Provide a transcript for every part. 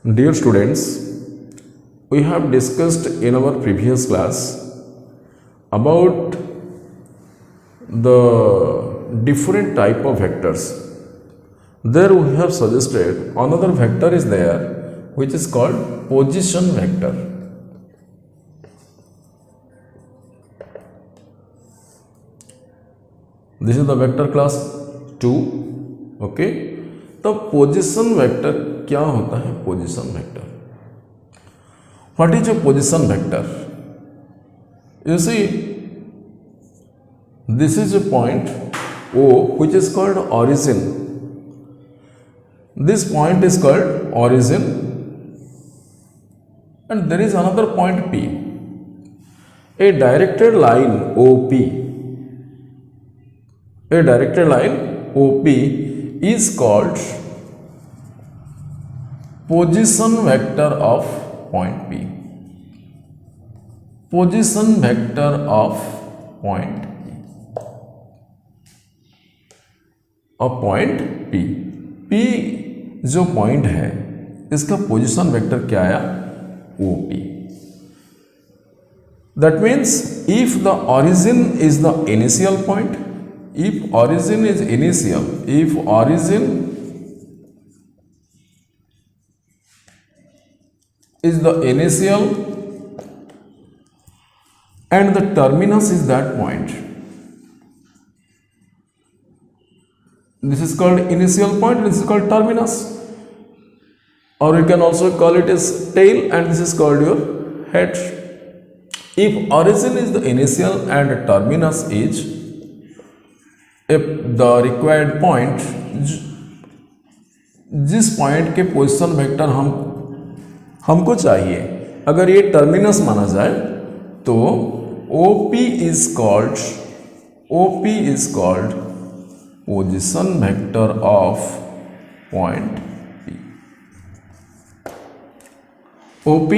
Dear students, we have discussed in our previous class about the different type of vectors. There we have suggested another vector is there which is called position vector. This is the vector class 2. Okay, तो position vector क्या होता है? Position vector, what is a position vector? You see, this is a point O which is called origin. This point is called origin, and there is another point P. A directed line OP, a directed line OP is called position vector of point P. Position vector of point P. P जो point है इसका position vector क्या आया? OP. That means if the origin is the initial point, if origin is initial, if origin is the initial and the terminus is that point, this is called initial point, this is called terminus, or you can also call it as tail, and this is called your head. If origin is the initial and terminus is the required point, जिस point के position vector हमको चाहिए, अगर ये terminus माना जाए तो OP is called position vector of point P. OP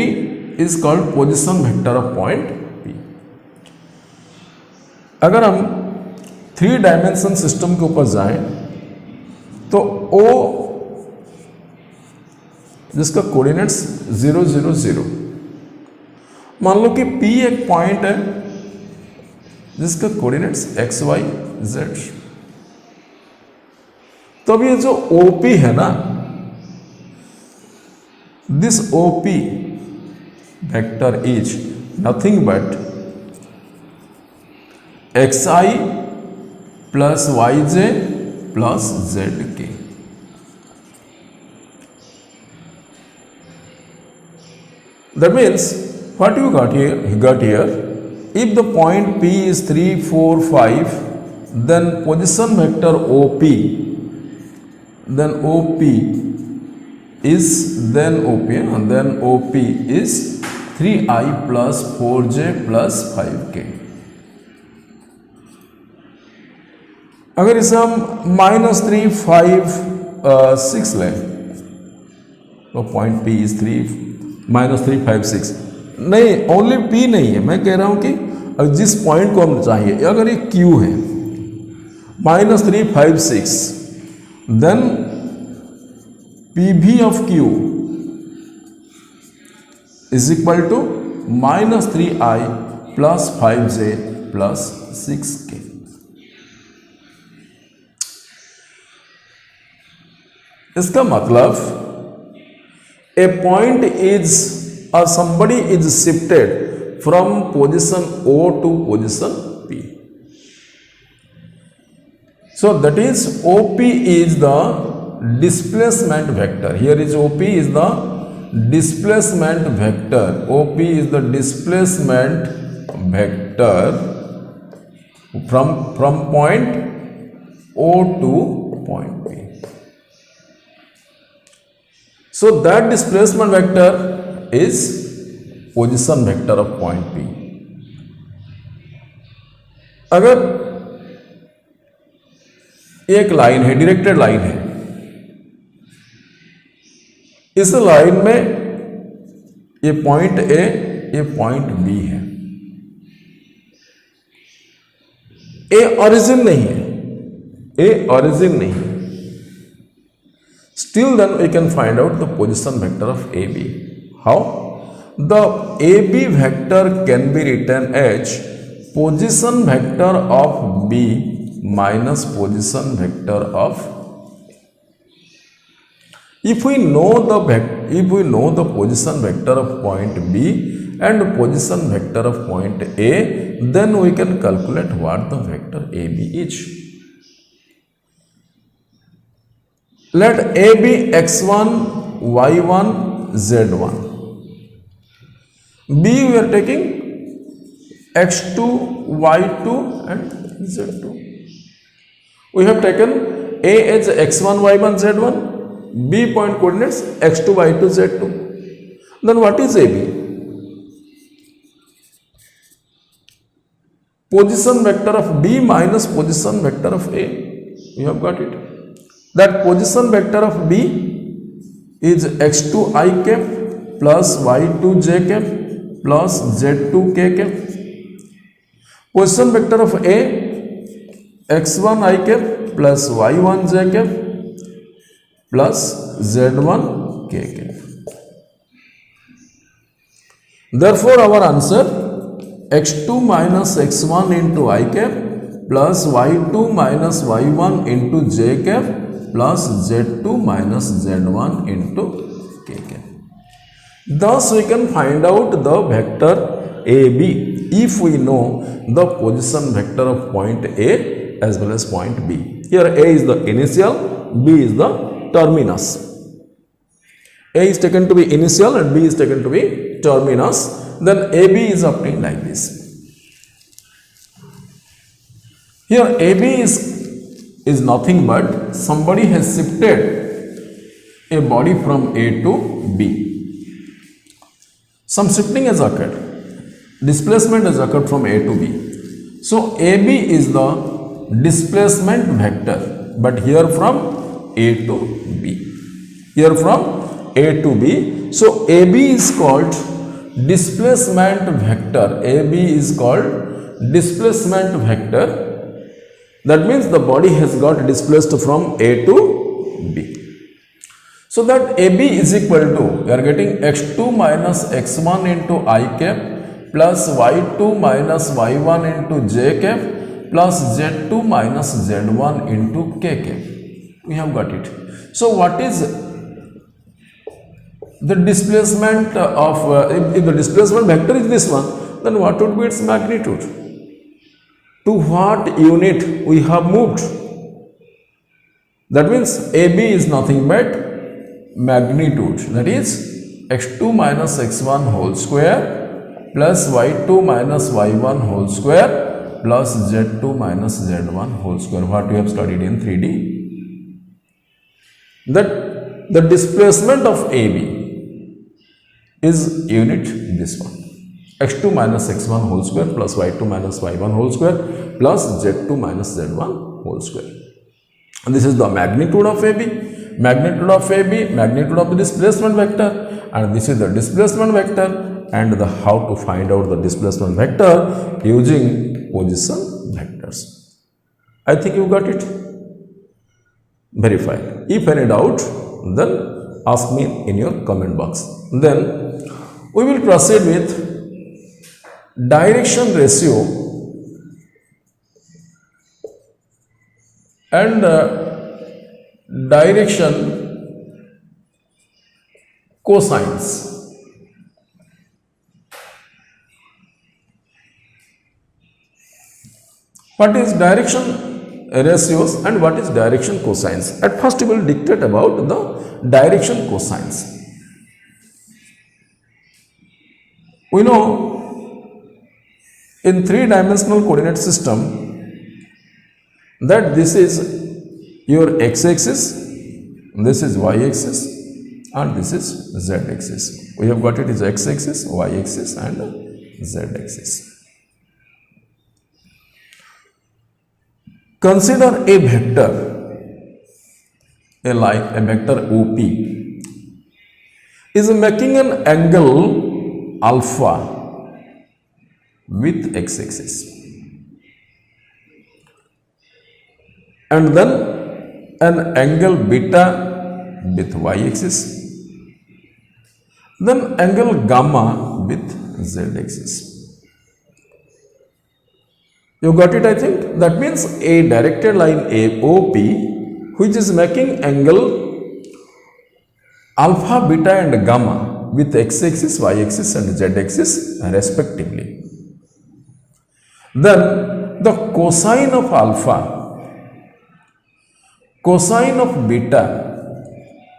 is called position vector of point P. अगर हम 3 डायमेंशन सिस्टम के ऊपर जाएं तो O जिसका कोऑर्डिनेट्स 0 0 0, मान लो कि P एक पॉइंट है जिसका कोऑर्डिनेट्स x y z, तो अब ये जो OP है ना, this OP vector is nothing but xi plus yj plus zk. That means what you got here? You got here, if the point P is 3 4 5, then position vector OP, then OP is OP is 3i plus 4j plus 5k. अगर इसे हम -3 5 6 लें तो point P is 3 -3 5 6, नहीं, only P नहीं है, मैं कह रहा हूं कि जिस पॉइंट को हम चाहिए, अगर ये Q है -3 5 6, then PV of Q is equal to -3i plus 5j plus 6k. इसका मतलब a point is or somebody is shifted from position O to position P. So that is OP is the displacement vector. Here is OP is the displacement vector. OP is the displacement vector from point O to point P. So that displacement vector is position vector of point P. अगर एक line है, directed line है, इस line में ये point A, ये point B है, A origin नहीं है, Still then we can find out the position vector of AB. How? The AB vector can be written as position vector of B minus position vector of. If we know the position vector of point B and position vector of point A, then we can calculate what the vector AB is. Let A be x1, y1, z1. B we are taking x2, y2 and z2. We have taken A as x1, y1, z1, B point coordinates x2, y2, z2. Then what is AB? Position vector of B minus position vector of A. We have got it. That position vector of B is x2 I cap plus y2 j cap plus z2 k cap. Position vector of A, x1 I cap plus y1 j cap plus z1 k cap. Therefore, our answer x2 minus x1 into I cap plus y2 minus y1 into j cap plus z2 minus z1 into k cap. Thus, we can find out the vector AB if we know the position vector of point A as well as point B. Here A is the initial, B is the terminus. A is taken to be initial and B is taken to be terminus. Then AB is obtained like this. Here AB is nothing but somebody has shifted a body from A to B. Some shifting has occurred. Displacement has occurred from A to B. So AB is the displacement vector, but here from A to B. Here from A to B. So AB is called displacement vector. AB is called displacement vector. That means the body has got displaced from A to B. So that AB is equal to, we are getting x2 minus x1 into I cap plus y2 minus y1 into j cap plus z2 minus z1 into k cap. We have got it. So what is the displacement of, if the displacement vector is this one, then what would be its magnitude? To what unit we have moved? That means AB is nothing but magnitude, that is x2 minus x1 whole square plus y2 minus y1 whole square plus z2 minus z1 whole square, what we have studied in 3D. That the displacement of AB is unit this one, x2 minus x1 whole square plus y2 minus y1 whole square plus z2 minus z1 whole square. And this is the magnitude of AB. Magnitude of AB, magnitude of the displacement vector, and this is the displacement vector, and the how to find out the displacement vector using position vectors. I think you got it. Very fine. If any doubt, then ask me in your comment box. Then we will proceed with direction ratio and direction cosines. What is direction ratios and what is direction cosines? At first we will dictate about the direction cosines. We know in three-dimensional coordinate system that this is your x-axis, this is y-axis and this is z-axis. We have got it is x-axis, y-axis and z-axis. Consider a vector, a vector OP is making an angle alpha with x-axis, and then an angle beta with y-axis, then angle gamma with z-axis. You got it, I think? That means a directed line AOP which is making angle alpha, beta and gamma with x-axis, y-axis and z-axis respectively. Then the cosine of alpha, cosine of beta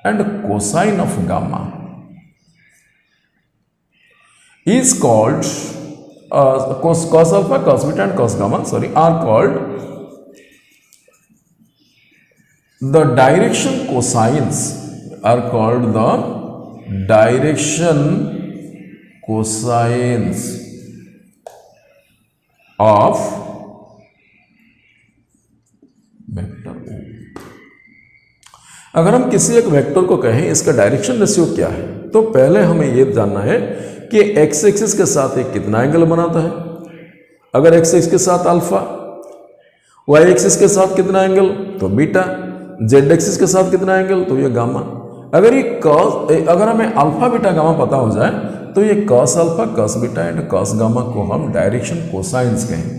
and cosine of gamma is called cos alpha, cos beta and cos gamma are called the direction cosines, are called the direction cosines of vector O. अगर हम किसी एक vector को कहें इसका direction ratio क्या है, तो पहले हमें यह जानना है कि एक्स एक्सिस के साथ एक कितना एंगल बनाता है. अगर एक्स एक्सिस के साथ अल्फा, वाई एक्सिस के साथ कितना एंगल तो बीटा, जेड एक्सिस के साथ कितना एंगल तो ये गामा. अगर हमें अल्फा बीटा गामा पता हो जाए तो ये cos alpha, cos beta and cos gamma को हम डायरेक्शन कोसाइंस कहें.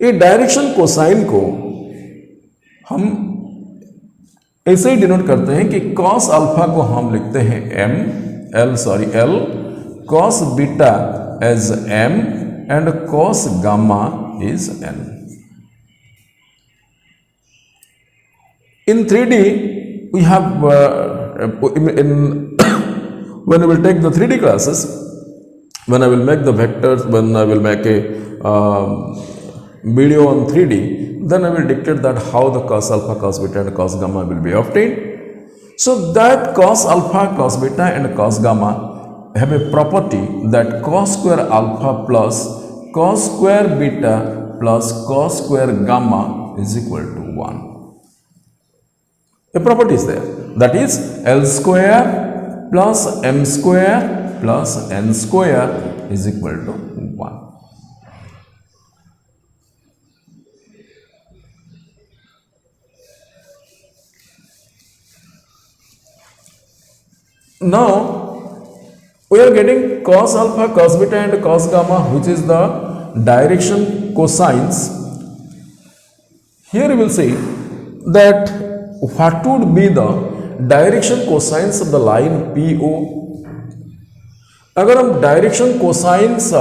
ये डायरेक्शन कोसाइन को हम ऐसे ही डिनोट करते हैं कि कॉस अल्फा को हम लिखते हैं L, cos beta as M and cos gamma is N. In 3D, we have when I will take the 3D classes, when I will make the vectors, when I will make a video on 3D, then I will dictate that how the cos alpha, cos beta and cos gamma will be obtained. So that cos alpha, cos beta and cos gamma have a property that cos square alpha plus cos square beta plus cos square gamma is equal to 1. A property is there, that is L square plus M square plus N square is equal to 1. Now we are getting cos alpha, cos beta and cos gamma, which is the direction cosines. Here you will see that what would be the direction cosines of the line PO. अगर हम direction cosines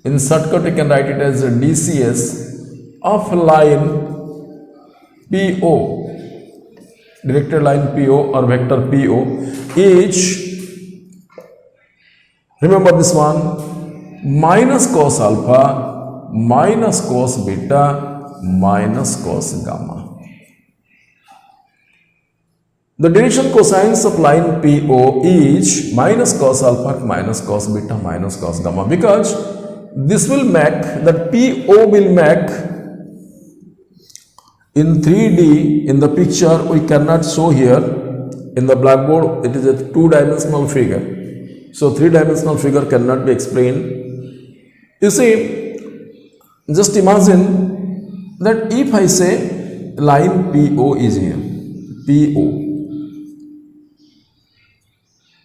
in shortcut you can write it as DCS of line PO, directed line PO or vector PO is, remember this one, minus cos alpha minus cos beta minus cos gamma. The direction cosines of line PO is minus cos alpha minus cos beta minus cos gamma, because this will make that PO will make in 3D. In the picture we cannot show here in the blackboard, it is a 2-dimensional figure, so 3-dimensional figure cannot be explained. You see, just imagine that if I say line PO is here, PO,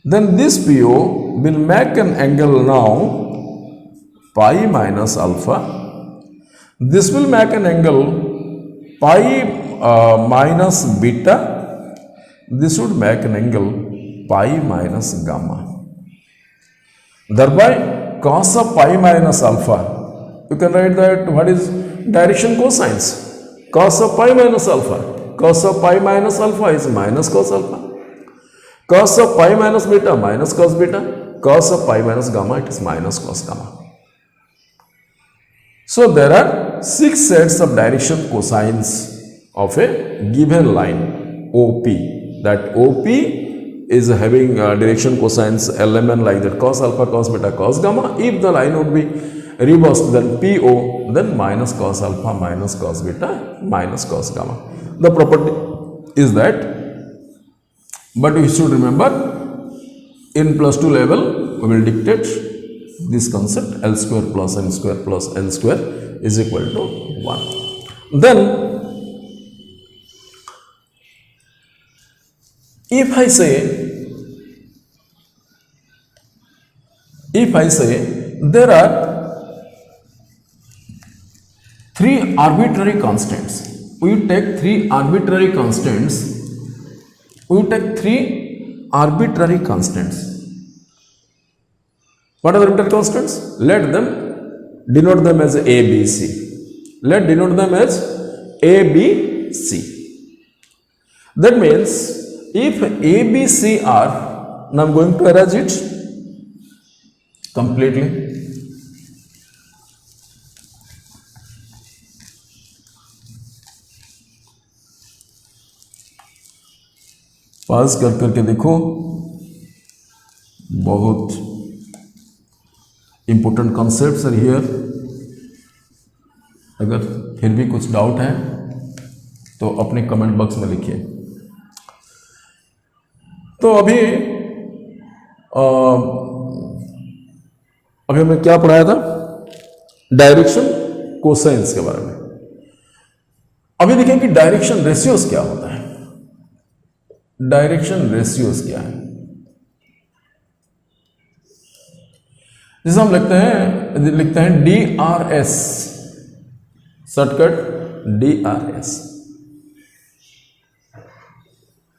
then this PO will make an angle now pi minus alpha. This will make an angle pi minus beta. This would make an angle pi minus gamma. Thereby cos of pi minus alpha, you can write that what is direction cosines. Cos of pi minus alpha, cos of pi minus alpha is minus cos alpha, cos of pi minus beta minus cos beta, cos of pi minus gamma it is minus cos gamma. So there are 6 sets of direction cosines of a given line OP. That OP is having direction cosines LMN like that, cos alpha, cos beta, cos gamma. If the line would be reversed, then PO, then minus cos alpha minus cos beta minus cos gamma. The property is that, but we should remember in +2 level we will dictate this concept L square plus M square plus L square is equal to 1. Then if I say there are three arbitrary constants, we take three arbitrary constants. What are the arbitrary constants? Let them denote them as A, B, C. Let denote them as A, B, C. That means if A, B, C are, now I'm going to erase it completely. पास कर करके देखो, बहुत important concepts are here. अगर फिर भी कुछ doubt है तो अपने कमेंट बॉक्स में लिखिए. तो अभी हमें क्या पढ़ाया था? डायरेक्शन कोसाइंस के बारे में. अभी देखें कि डायरेक्शन रेशियोज क्या होता है. डायरेक्शन रेशियोज क्या है? जैसे हम लिखते हैं DRS, शॉर्टकट DRS.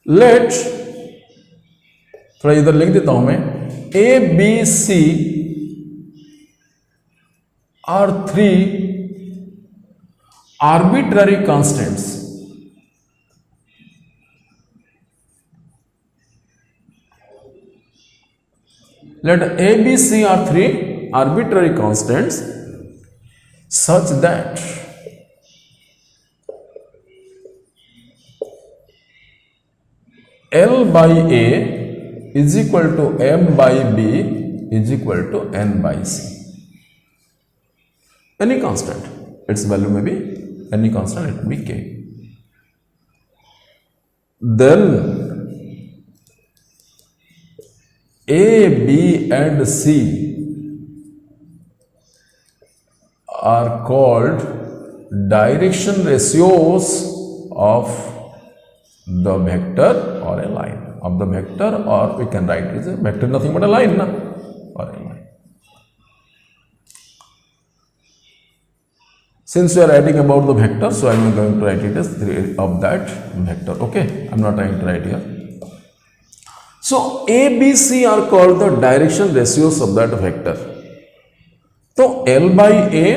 लेट, थोड़ा इधर लिख देता हूं मैं, ABC are three arbitrary constants. Let ABC are three arbitrary constants such that L by A is equal to M by B is equal to N by C. Any constant, its value may be any constant, it may be K. Then A, B and C are called direction ratios of the vector or a line. Of the vector, or we can write it as a vector, nothing but a line, na? Or a line. Since we are writing about the vector, so I am going to write it as of that vector. Okay, I am not trying to write here. So A, B, C are called the direction ratios of that vector. So L by A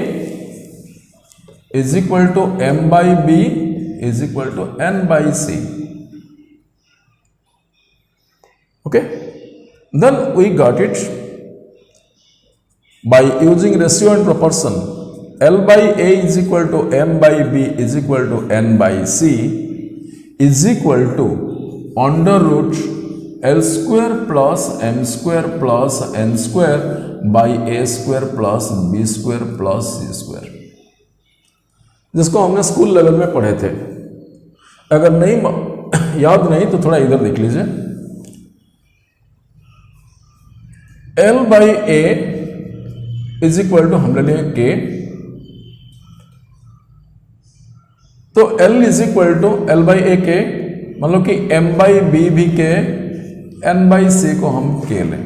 is equal to M by B is equal to N by C. Okay, then we got it by using ratio and proportion. L by A is equal to M by B is equal to N by C is equal to under root L square plus M square plus N square by A square plus B square plus C square, जिसको हमने school level में पढ़े थे. अगर नहीं याद नहीं तो थोड़ा इधर देख लीजिए. L by A is equal to हम ले लेंगे K. तो L is equal to L by A K, मतलब कि M by B भी K, N by C को हम K लें.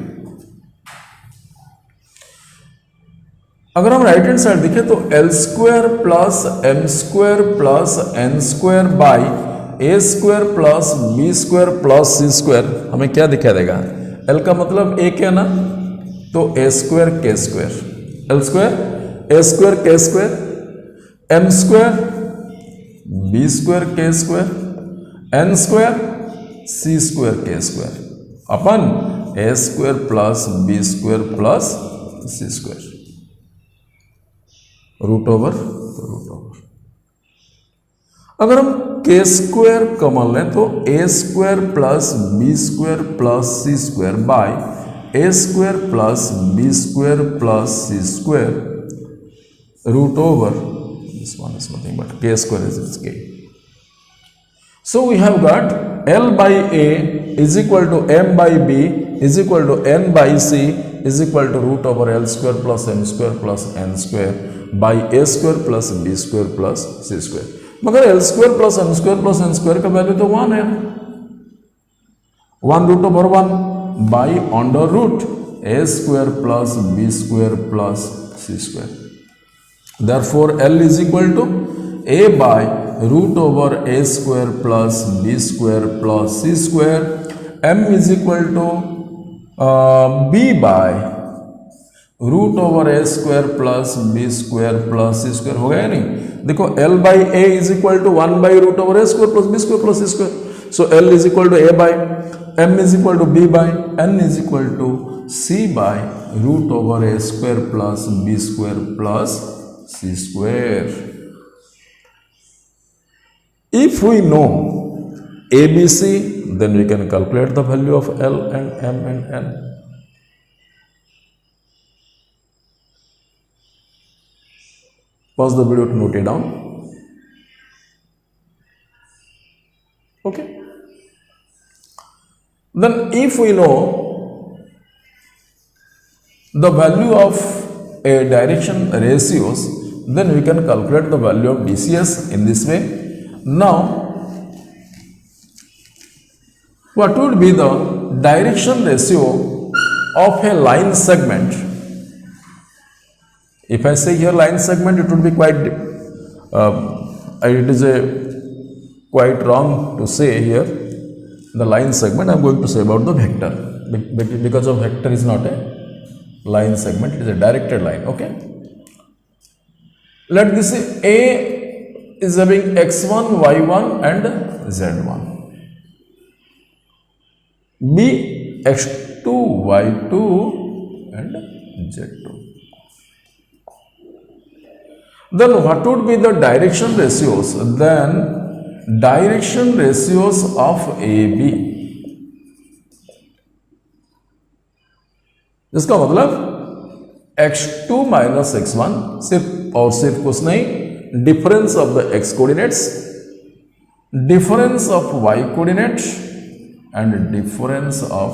अगर हम राइट हैंड साइड देखें तो L square plus M square plus N square by A square plus B square plus C square हमें क्या दिखा देगा? L का मतलब A क्या ना, तो A square K square, L square A square K square, M square B square K square, N square C square K square अपन A square plus B square plus C square root over. अगर हम K square common लें तो A square plus B square plus C square by A square plus B square plus C square root over this one is nothing but K square is its K. So we have got L by A is equal to M by B is equal to N by C is equal to root over L square plus M square plus N square by a square plus b square plus c square. मगर l square plus m square plus n square का value तो 1 है, 1√1 by under root a square plus b square plus c square. Therefore L is equal to a by root over a square plus b square plus c square, m is equal to b by root over a square plus b square plus c square। हो गया या नहीं? देखो L by a is equal to 1 by root over a square plus b square plus c square, so L is equal to a by, m is equal to b by, n is equal to c by root over a square plus b square plus c square। If we know ABC, then we can calculate the value of L and M and N। Pause the video to note it down. Okay. Then if we know the value of a direction ratios, then we can calculate the value of DCS in this way. Now, what would be the direction ratio of a line segment? If I say here line segment, it would be quite, it is quite wrong to say here the line segment. I am going to say about the vector, because of vector is not a line segment, it is a directed line. Okay, let this say A is having x1, y1 and z1, B x2, y2 and z2. Then what would be the direction ratios? Then direction ratios of AB, इसका मतलब x2 minus x1 सिर्फ और सिर्फ कुछ नहीं, difference of the x coordinates, difference of y coordinate and difference of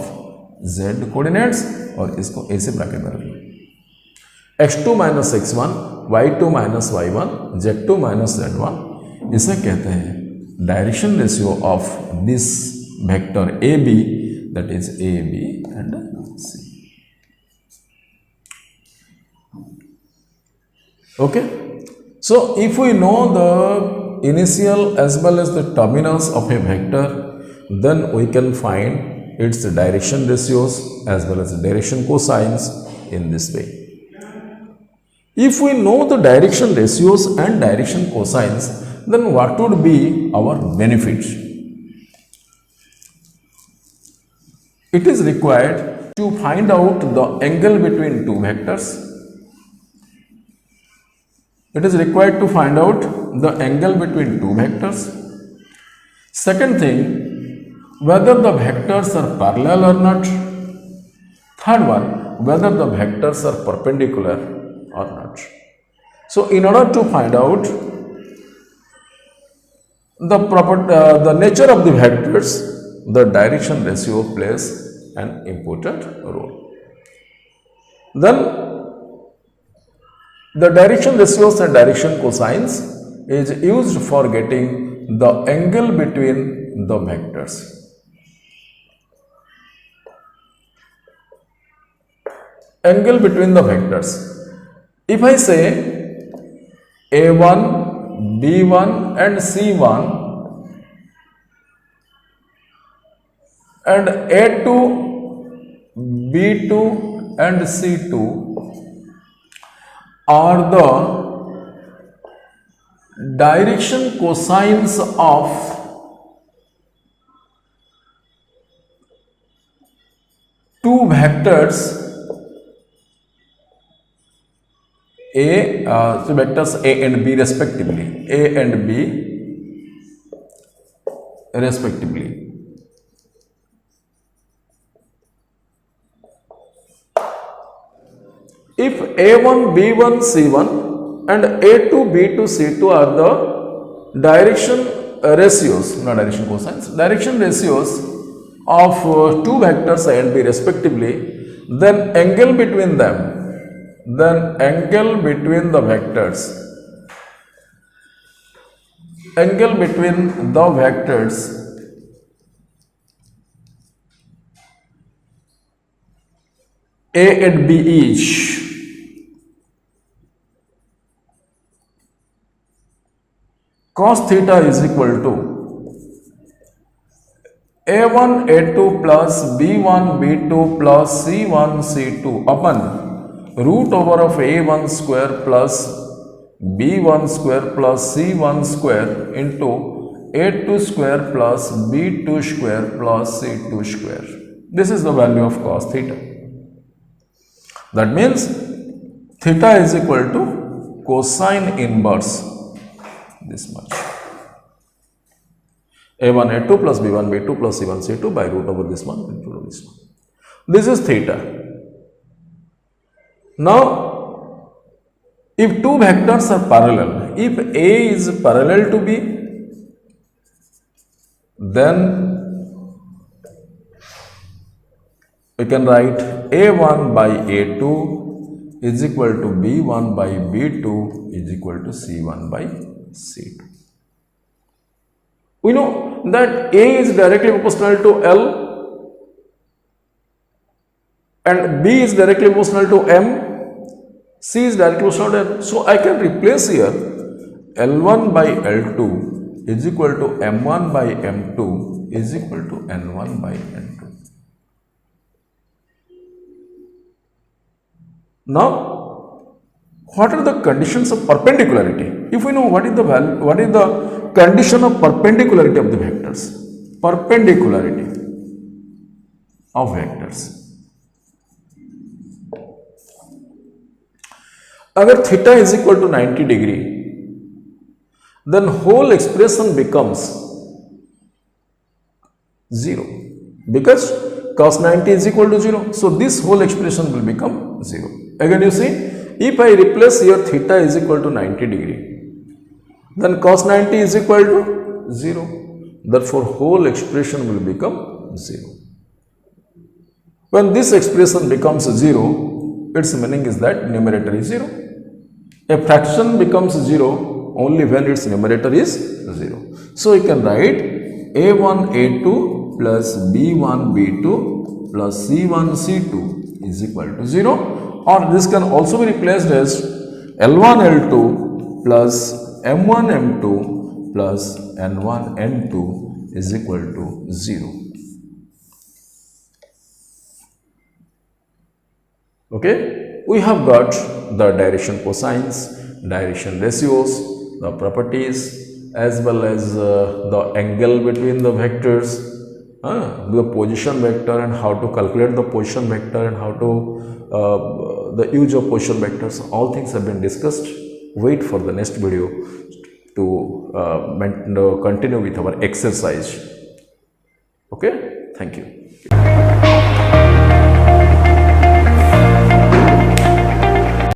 z coordinates, और इसको a से ब्रैकेट में रखिए। x2 minus x1, y2 minus y1, z2 minus z1, इसे कहते हैं direction ratio of this vector AB, that is AB and C। Okay, so if we know the initial as well as the terminus of a vector, then we can find its direction ratios as well as the direction cosines in this way. If we know the direction ratios and direction cosines, then what would be our benefit? It is required to find out the angle between two vectors. It is required to find out the angle between two vectors. Second thing, whether the vectors are parallel or not. Third one, whether the vectors are perpendicular or not. So, in order to find out the nature of the vectors, the direction ratio plays an important role. Then, the direction ratios and direction cosines is used for getting the angle between the vectors. Angle between the vectors. If I say A1, B1 and C1 and A2, B2 and C2 are the direction cosines of two vectors so vectors A and B respectively, A and B respectively. If A1, B1, C1 and A2, B2, C2 are the direction ratios, not direction cosines, direction ratios of two vectors A and B respectively, then angle between them then angle between the vectors A and B each cos theta is equal to A1 A2 plus B1 B2 plus C1 C2 upon root over of A1 square plus B1 square plus C1 square into A2 square plus B2 square plus C2 square. This is the value of cos theta. That means theta is equal to cosine inverse this much. A1 A2 plus B1 B2 plus C1 C2 by root over this one into this one. This is theta. Now, if two vectors are parallel, if A is parallel to B, then we can write A1 by A2 is equal to B1 by B2 is equal to C1 by C2. We know that A is directly proportional to L and B is directly proportional to M, C is directly proportional to M. So, I can replace here L1 by L2 is equal to M1 by M2 is equal to N1 by N2. Now, what are the conditions of perpendicularity? If we know what is the value, what is the condition of perpendicularity of the vectors? Perpendicularity of vectors. Agar theta is equal to 90 degree, then whole expression becomes 0 because cos 90 is equal to 0. So, this whole expression will become 0. Again you see, if I replace here theta is equal to 90 degree, then cos 90 is equal to 0. Therefore, whole expression will become 0. When this expression becomes 0, its meaning is that numerator is 0. A fraction becomes 0 only when its numerator is 0. So, you can write A1 A2 plus B1 B2 plus C1 C2 is equal to 0. Or this can also be replaced as L1 L2 plus M1 M2 plus N1 N2 is equal to 0. Okay, we have got the direction cosines, direction ratios, the properties as well as the angle between the vectors, the position vector and how to calculate the position vector and how to the use of position vectors. All things have been discussed. Wait for the next video to continue with our exercise. Okay, thank you.